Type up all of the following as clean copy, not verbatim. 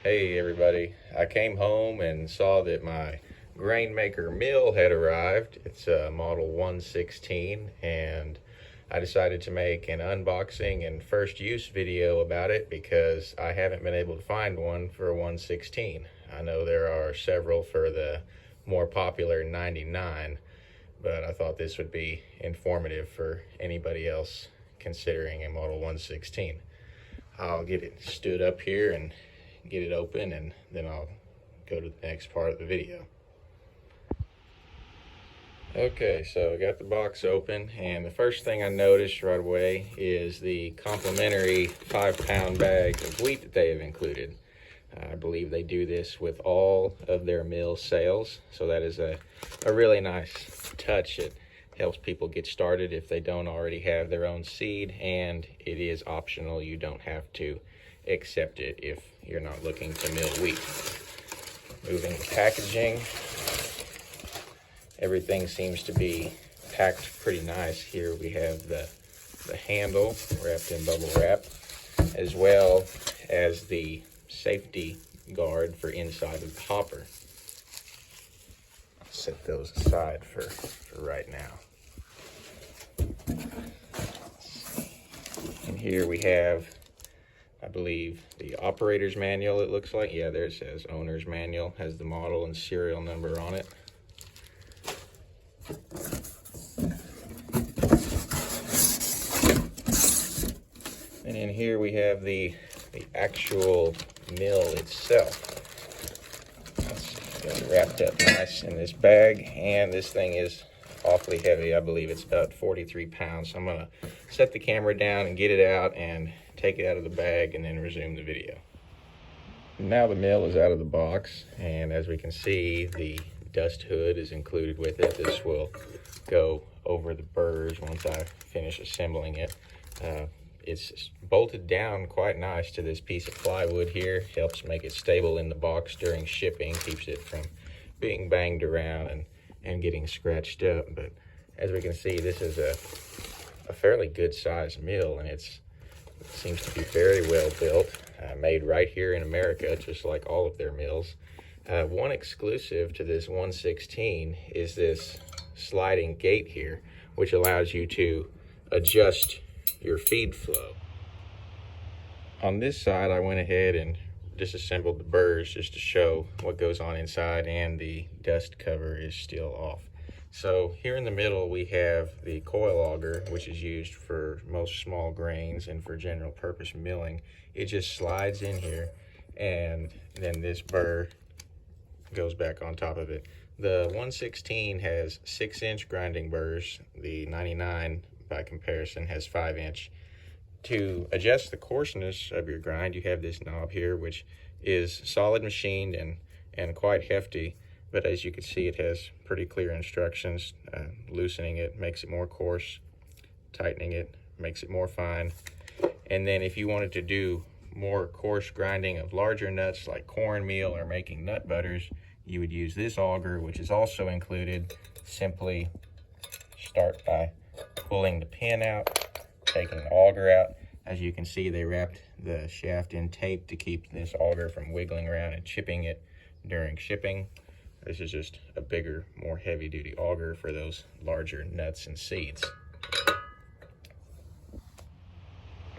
Hey everybody, I came home and saw that my Grainmaker mill had arrived. It's a model 116, and I decided to make an unboxing and first use video about it because I haven't been able to find one for a 116. I know there are several for the more popular 99, but I thought this would be informative for anybody else considering a model 116. I'll get it stood up here and get it open, and then I'll go to the next part of the video. Okay, so I got the box open, and the first thing I noticed right away is the complimentary 5-pound bag of wheat that they have included. I believe they do this with all of their mill sales, so that is a really nice touch. It helps people get started if they don't already have their own seed, and it is optional. You don't have to accept it if you're not looking to mill wheat. Moving to packaging, everything seems to be packed pretty nice. Here we have the handle wrapped in bubble wrap, as well as the safety guard for inside of the hopper. I'll set those aside for right now. And here we have, I believe, the operator's manual, it looks like. Yeah, there it says owner's manual, has the model and serial number on it. And in here we have the actual mill itself. It's wrapped up nice in this bag, and this thing is awfully heavy. I believe it's about 43 pounds. So I'm gonna set the camera down and get it out and take it out of the bag and then resume the video. Now the mill is out of the box, and as we can see, the dust hood is included with it. This will go over the burrs once I finish assembling it. It's bolted down quite nice to this piece of plywood here. Helps make it stable in the box during shipping, keeps it from being banged around and getting scratched up. But as we can see, this is a fairly good sized mill, and it seems to be very well built, made right here in America, just like all of their mills. One exclusive to this 116 is this sliding gate here, which allows you to adjust your feed flow. On this side, I went ahead and disassembled the burrs just to show what goes on inside, and the dust cover is still off. So here in the middle we have the coil auger, which is used for most small grains and for general purpose milling. It just slides in here, and then this burr goes back on top of it. The 116 has 6-inch grinding burrs. The 99 by comparison has 5-inch. To adjust the coarseness of your grind, you have this knob here, which is solid machined and quite hefty, but as you can see, it has pretty clear instructions. Loosening it makes it more coarse, tightening it makes it more fine. And then if you wanted to do more coarse grinding of larger nuts like cornmeal or making nut butters, you would use this auger, which is also included. Simply start by pulling the pin out, taking the auger out. As you can see, they wrapped the shaft in tape to keep this auger from wiggling around and chipping it during shipping. This is just a bigger, more heavy-duty auger for those larger nuts and seeds.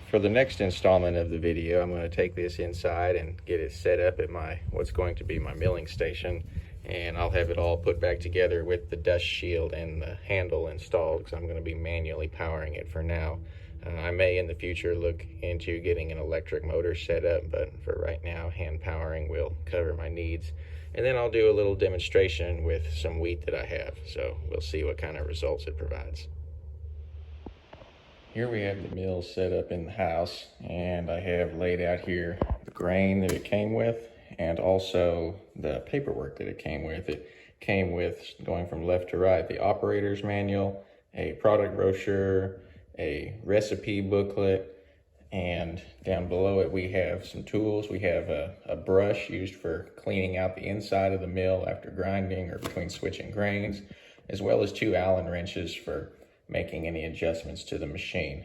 For the next installment of the video, I'm going to take this inside and get it set up at what's going to be my milling station, and I'll have it all put back together with the dust shield and the handle installed, because I'm going to be manually powering it for now. I may in the future look into getting an electric motor set up, but for right now, hand powering will cover my needs. And then I'll do a little demonstration with some wheat that I have, so we'll see what kind of results it provides. Here we have the mill set up in the house, and I have laid out here the grain that it came with, and also the paperwork that it came with. It came with, going from left to right, the operator's manual, a product brochure, a recipe booklet, and down below it we have some tools. We have a brush used for cleaning out the inside of the mill after grinding or between switching grains, as well as 2 Allen wrenches for making any adjustments to the machine.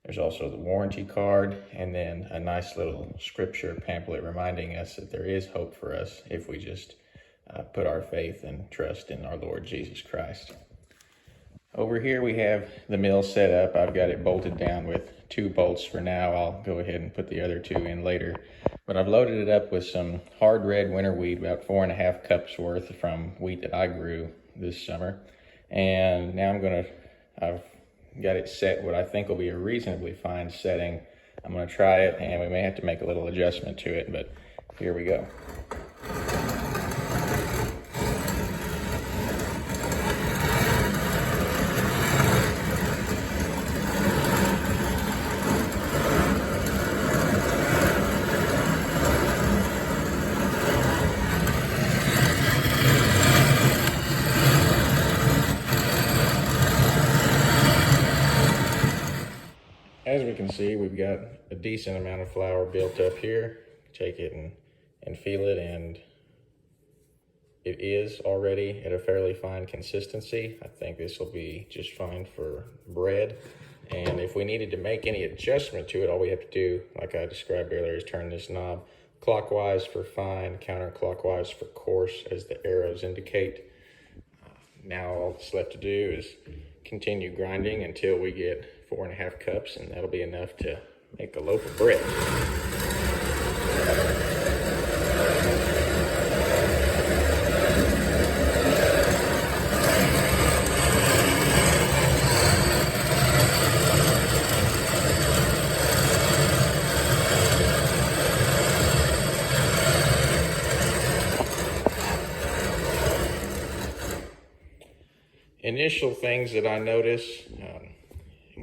There's also the warranty card, and then a nice little scripture pamphlet reminding us that there is hope for us if we just put our faith and trust in our Lord Jesus Christ. Over here we have the mill set up. I've got it bolted down with 2 bolts for now. I'll go ahead and put the other 2 in later. But I've loaded it up with some hard red winter wheat, about 4.5 cups worth from wheat that I grew this summer. And now I've got it set what I think will be a reasonably fine setting. I'm gonna try it, and we may have to make a little adjustment to it, but here we go. As we can see, we've got a decent amount of flour built up here. Take it and feel it, and it is already at a fairly fine consistency. I think this will be just fine for bread. And if we needed to make any adjustment to it, all we have to do, like I described earlier, is turn this knob clockwise for fine, counterclockwise for coarse, as the arrows indicate. Now all that's left to do is continue grinding until we get 4.5 cups, and that'll be enough to make a loaf of bread. Initial things that I notice,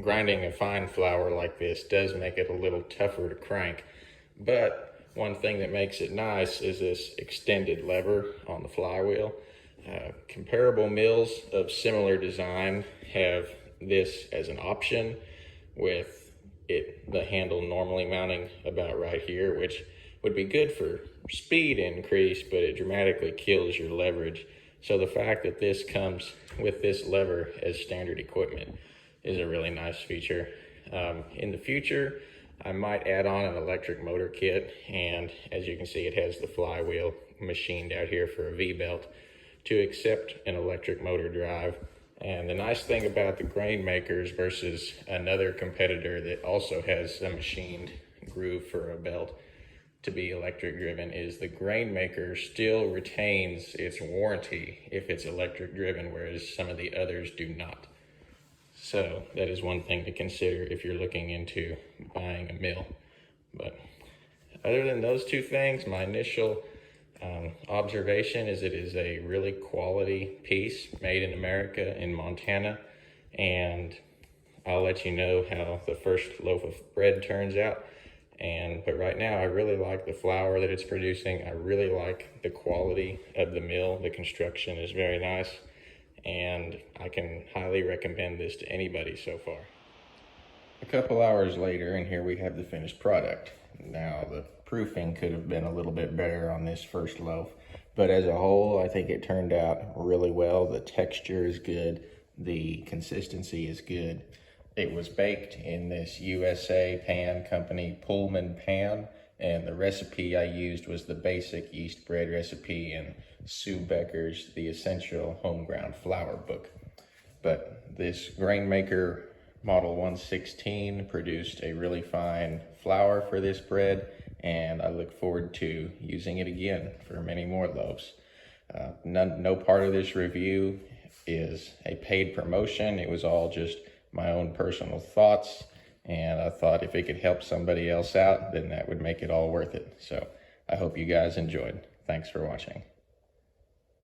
grinding a fine flour like this does make it a little tougher to crank, but one thing that makes it nice is this extended lever on the flywheel. Comparable mills of similar design have this as an option, with the handle normally mounting about right here, which would be good for speed increase, but it dramatically kills your leverage. So the fact that this comes with this lever as standard equipment is a really nice feature. In the future, I might add on an electric motor kit, and as you can see, it has the flywheel machined out here for a V-belt to accept an electric motor drive. And the nice thing about the Grainmakers versus another competitor that also has a machined groove for a belt to be electric driven is the Grainmaker still retains its warranty if it's electric driven, whereas some of the others do not. So that is one thing to consider if you're looking into buying a mill. But other than those 2 things, my initial observation is it is a really quality piece made in America, in Montana, and I'll let you know how the first loaf of bread turns out. But right now, I really like the flour that it's producing. I really like the quality of the mill. The construction is very nice, and I can highly recommend this to anybody so far. A couple hours later, and here we have the finished product. Now, the proofing could have been a little bit better on this first loaf, but as a whole, I think it turned out really well. The texture is good. The consistency is good. It was baked in this USA pan company Pullman pan, and the recipe I used was the basic yeast bread recipe in Sue Becker's The Essential Home Ground Flour book. But this Grainmaker Model 116 produced a really fine flour for this bread, and I look forward to using it again for many more loaves. No part of this review is a paid promotion. It was all just my own personal thoughts, and I thought if it could help somebody else out, then that would make it all worth it. So I hope you guys enjoyed. Thanks for watching.